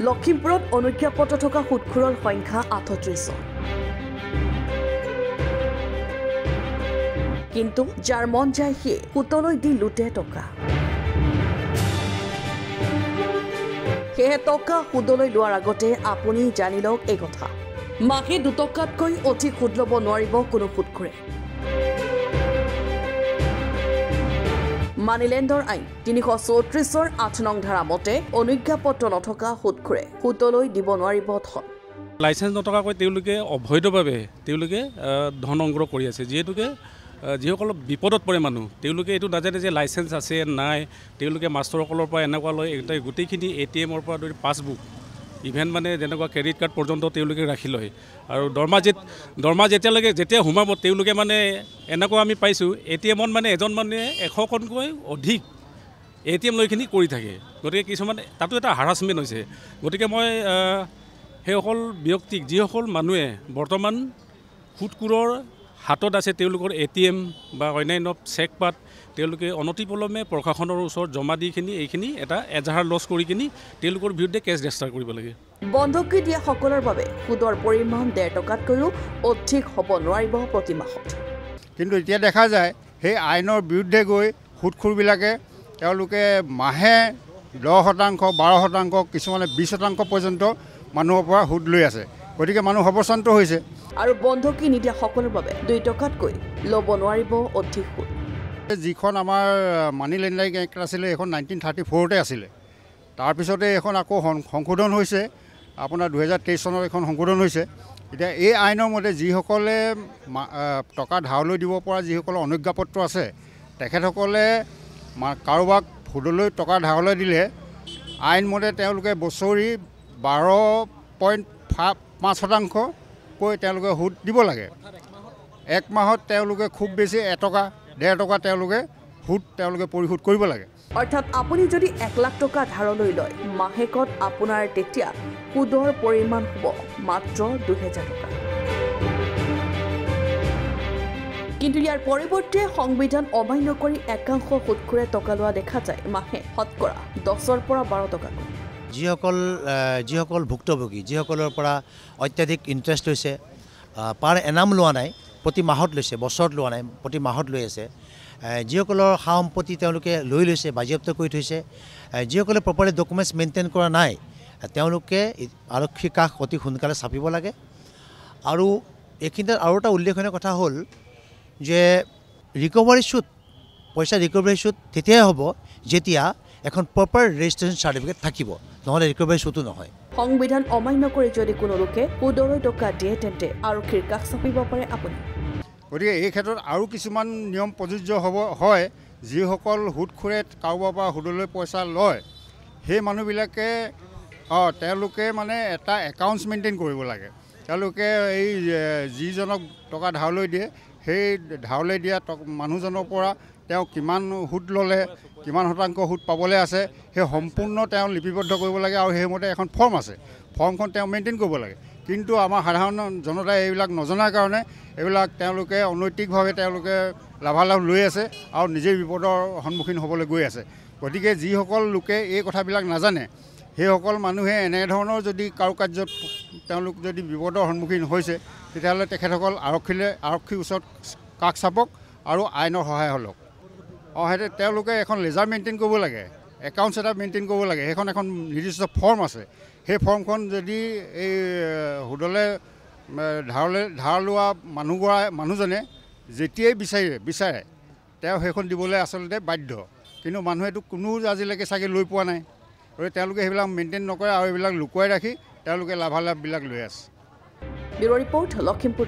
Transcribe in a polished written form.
লখিমপুৰত অনুজ্ঞাপত্ৰ থকা সুদখোৰৰ সংখ্যা ৩৮। কিন্তু যাৰ মন যায় সি সুতলৈ দি লুটে টকা। সেয়ে টকা সুদলৈ লোৱাৰ আগতে আপুনি জানি লওক এই কথা, মাহে ২ টকাতকৈ অধিক সুদ ল'ব নোৱাৰিব কোনো সুদখোৰে। মানিলেণ্ডৰ আইন ৩৩৪ৰ ৮ নং ধাৰা মতে অনুজ্ঞাপত্ৰ নথকা সুদখোৰে সুদলৈ দিব নোৱাৰিব ধন। লাইচেন্স নথকাকৈ তেওঁলোকে অবৈধভাৱে তেওঁলোকে ধন সংগ্ৰহ কৰি আছে। যিসকল বিপদত পৰে মানুহ তেওঁলোকে এইটো নাজানে যে লাইচেন্স আছে নাই। তেওঁলোকে মাষ্টৰসকলৰ পৰা এনেকুৱা লয় গোটেইখিনি ATMৰ পৰা ধৰি পাছবুক ইভেন মানে যেনেকুৱা ক্ৰেডিট কাৰ্ড পৰ্যন্ত তেওঁলোকে ৰাখি লয়। আৰু দৰমহা যেতিয়া সোমাব তেওঁলোকে মানে এনেকুৱা আমি পাইছোঁ ATMত মানে এজন মানুহে 100খনকৈ অধিক ATM লৈখিনি কৰি থাকে। গতিকে কিছুমান তাতো এটা হাৰাছমেণ্ট হৈছে। গতিকে মই সেইসকল ব্যক্তিক যিসকল মানুহে বৰ্তমান সুদখোৰৰ হাতত আছে তেওঁলোকৰ ATM বা অন্যান্য চেকপাত তেওঁলোকে অনতিপলমে প্ৰশাসনৰ ওচৰত জমা দি এইখিনি এটা এজাহাৰ লছ কৰি কিনি তেওঁলোকৰ বিৰুদ্ধে কেছ ৰেজিষ্টাৰ কৰিব লাগে। বন্ধকি দিয়া সকলৰ বাবে সুদৰ পৰিমাণ ১.৫ টকাতকৈও অধিক হ'ব নোৱাৰিব প্ৰতি মাহত। কিন্তু এতিয়া দেখা যায় সেই আইনৰ বিৰুদ্ধে গৈ সুদখোৰবিলাকে তেওঁলোকে মাহে ১০%, ১২%, কিছুমানে ২০% পৰ্যন্ত মানুহৰ পৰা সুদ লৈ আছে। গতিকে মানুহ সৰ্বশান্ত হৈছে। আৰু বন্ধকি নিদিয়া সকলৰ বাবে ২ টকাতকৈ ল'ব নোৱাৰিব অধিক সুদ। যিখন আমাৰ মানি লেণ্ডাৰিং এক্ট আছিলে এইখন 1934তে আছিলে। তাৰপিছতে এখন আকৌ সংশোধন হৈছে, আপোনাৰ 2023 চনত এখন সংশোধন হৈছে। এতিয়া এই আইনৰ মতে যিসকলে টকা ধাৰলৈ দিব পৰা যিসকলৰ অনুজ্ঞাপত্ৰ আছে তেখেতসকলে কাৰোবাক সুদলৈ টকা ধাৰলৈ দিলে আইনমতে তেওঁলোকে বছৰি 12.5% তেওঁলোকে সুদ দিব লাগে। 1 মাহত তেওঁলোকে খুব বেছি 1 টকা 1.5 টকা তেওঁলোকে পৰিশোধ কৰিব লাগে। অৰ্থাৎ আপুনি যদি 1 লাখ টকা ধাৰলৈ লয় মাহেকত আপোনাৰ তেতিয়া সুদৰ পৰিমাণ হ'ব মাত্ৰ ২০০০ টকা। কিন্তু ইয়াৰ পৰিৱৰ্তে সংবিধান অমান্য কৰি একাংশ সুদখোৰে টকা লোৱা দেখা যায় মাহে শতকৰা 10ৰ পৰা 12 টকাকৈ। যিসকল ভুক্তভোগী যিসকলৰ পৰা অত্যাধিক ইণ্টাৰেষ্ট লৈছে, পাৰ এনাম লোৱা নাই, প্ৰতি মাহত লৈছে, বছৰত লোৱা নাই, প্ৰতি মাহত লৈ আছে, যিসকলৰ সা সম্পত্তি তেওঁলোকে লৈ লৈছে, বাজেয়াপ্ত কৰি থৈছে, যিসকলে প্ৰপাৰলি ডকুমেণ্টছ মেইনটেইন কৰা নাই তেওঁলোকে আৰক্ষীৰ কাষ অতি সোনকালে চাপিব লাগে। আৰু এইখিনিতে আৰু এটা উল্লেখনীয় কথা হ'ল যে ৰিকভাৰী সুদ, পইচা ৰিকভাৰী সুদ তেতিয়াই হ'ব যেতিয়া এখন প্ৰপাৰ ৰেজিষ্ট্ৰেশ্যন চাৰ্টিফিকেট থাকিব, নহ'লে ৰিকভাৰী সুদো নহয়। সংবিধান অমান্য কৰি যদি কোনো লোকে সুদলৈ টকা দিয়ে তেন্তে আৰক্ষীৰ কাষ চাপিব পাৰে আপুনি। গতিকে এই ক্ষেত্ৰত আৰু কিছুমান নিয়ম প্ৰযোজ্য হয়। যিসকল সুদখোৰে কাৰোবাৰ পৰা সুদলৈ পইচা লয় সেই মানুহবিলাকে তেওঁলোকে মানে এটা একাউণ্টছ মেইনটেইন কৰিব লাগে। তেওঁলোকে এই যিজনক টকা ধাৰলৈ দিয়ে সেই ধাৰলৈ দিয়া মানুহজনৰ পৰা তেওঁ কিমান সুদ ল'লে, কিমান শতাংশ সুদ পাবলৈ আছে সেই সম্পূৰ্ণ তেওঁ লিপিবদ্ধ কৰিব লাগে। আৰু সেইমতে এখন ফৰ্ম আছে, ফৰ্মখন তেওঁ মেইনটেইন কৰিব লাগে। কিন্তু আমাৰ সাধাৰণ জনতাই এইবিলাক নজনাৰ কাৰণে এইবিলাক তেওঁলোকে অনৈতিকভাৱে তেওঁলোকে লাভালাভ লৈ আছে আৰু নিজেই বিপদৰ সন্মুখীন হ'বলৈ গৈ আছে। গতিকে যিসকল লোকে এই কথাবিলাক নাজানে সেইসকল মানুহে এনেধৰণৰ যদি কাৰুকাৰ্যত তেওঁলোক যদি বিপদৰ সন্মুখীন হৈছে তেতিয়াহ'লে তেখেতসকল আৰক্ষীৰ ওচৰত কাষ চাপক আৰু আইনৰ সহায় হ'লক। সেইটো তেওঁলোকে এখন লেজাৰ মেইনটেইন কৰিব লাগে, একাউণ্টছ এটা মেইনটেইন কৰিব লাগে। সেইখন এখন নিৰ্দিষ্ট ফৰ্ম আছে। সেই ফৰ্মখন যদি এই সুদলৈ ধাৰ লোৱা মানুহজনে যেতিয়াই বিচাৰে তেওঁ সেইখন দিবলৈ আচলতে বাধ্য। কিন্তু মানুহেতো কোনো আজিলৈকে চাগে লৈ পোৱা নাই। গতিকে তেওঁলোকে সেইবিলাক মেইনটেইন নকৰে আৰু এইবিলাক লুকুৱাই ৰাখি তেওঁলোকে লাভালাভবিলাক লৈ আছে। Bureau' report, Lakhimpur.